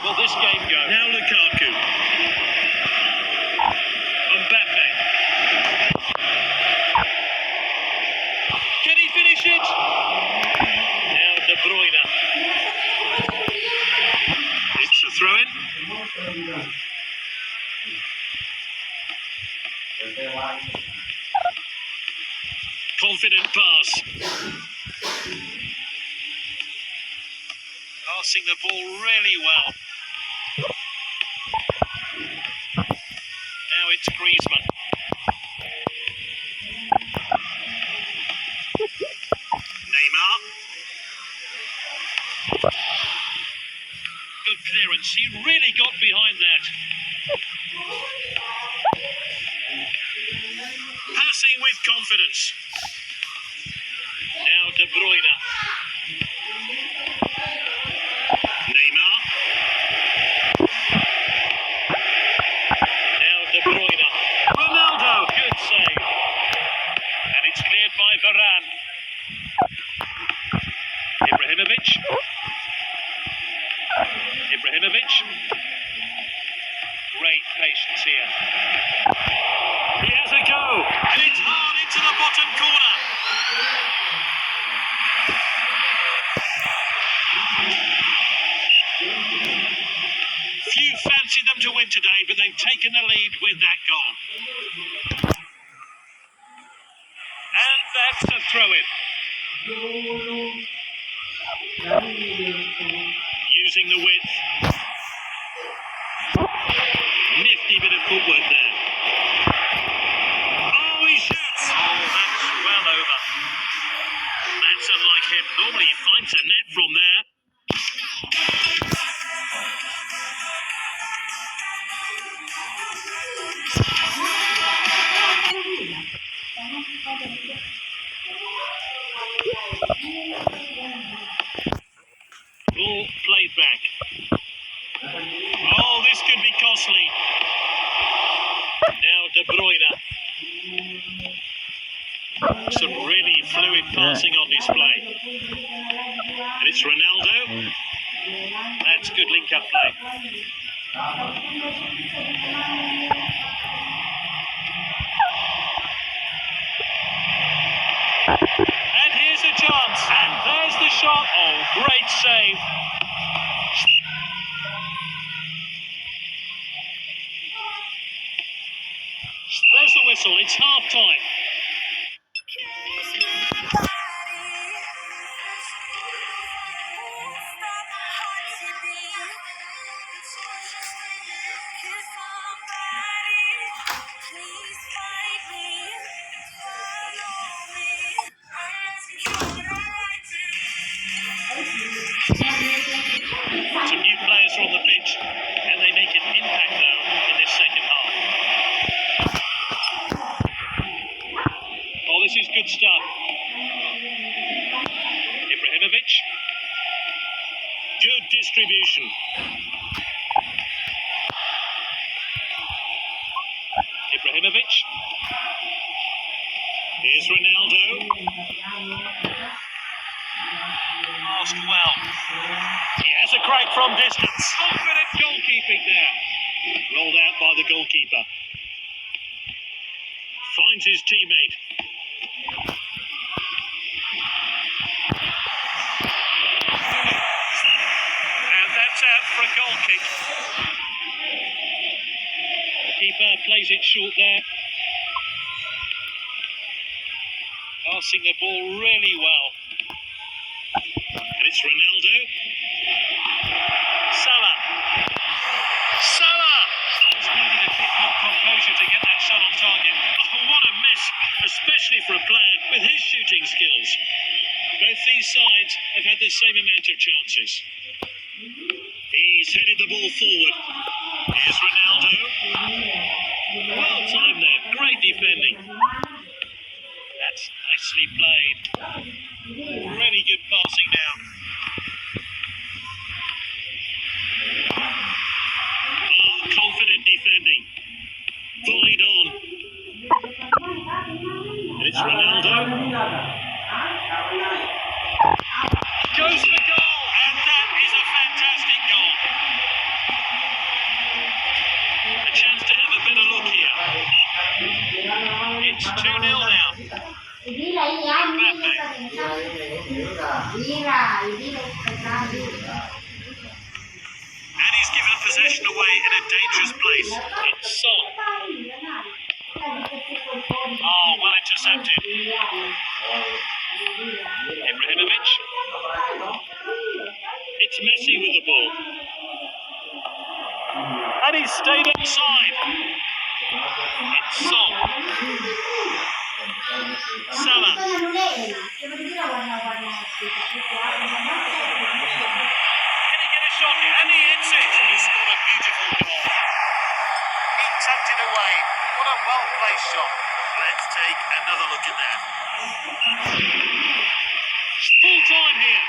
will this game go? Now Lukaku. Mbappe. Can he finish it? Now De Bruyne. It's a throw-in. Confident pass. Passing the ball really well. Now it's Griezmann. Neymar. Good clearance. He really got behind that. Passing with confidence. Now De Bruyne. Neymar. Now De Bruyne. Ronaldo. Good save. And it's cleared by Varane. Ibrahimovic. Great patience here. He has a go. And it's hard into the bottom corner. Few fancied them to win today, but they've taken the lead with that goal. And that's a throw-in. Using the width. Nifty bit of footwork there. Oh, he shoots! Oh, that's well over. That's unlike him. Normally he finds a net from there. Ball played back. Oh, this could be costly. Now De Bruyne. Some really fluid passing on display. And it's Ronaldo. That's good link-up play. And here's a chance. And there's the shot. Oh, great save. There's the whistle. It's half-time. Some new players are on the pitch, and they make an impact, though, in this second half. Oh, this is good stuff. Ibrahimovic. Good distribution. Ibrahimovic. Here's Ronaldo. Passed well. He has a crack from distance. Confident goalkeeping there. Rolled out by the goalkeeper. Finds his teammate. And that's out for a goal kick. The keeper plays it short there. Passing the ball really well. And it's Ronaldo. Salah. He's needing a bit more composure to get that shot on target. Oh, what a miss, especially for a player with his shooting skills. Both these sides have had the same amount of chances. He's headed the ball forward. Here's Ronaldo. Well timed there. Great defending. That's nicely played. Really good passing now. Oh, confident defending. Volleyed on. And it's Ronaldo. Goes for goal. And that is a fantastic goal. And he's given possession away in a dangerous place. It's Son. Oh, well intercepted. Ibrahimovic. It's Messi with the ball. And he's stayed offside. It's Son. Salah. Can he get a shot? And he hits it. He's got a beautiful goal. He tucked it away. What a well-placed shot. Let's take another look at that. Full time here.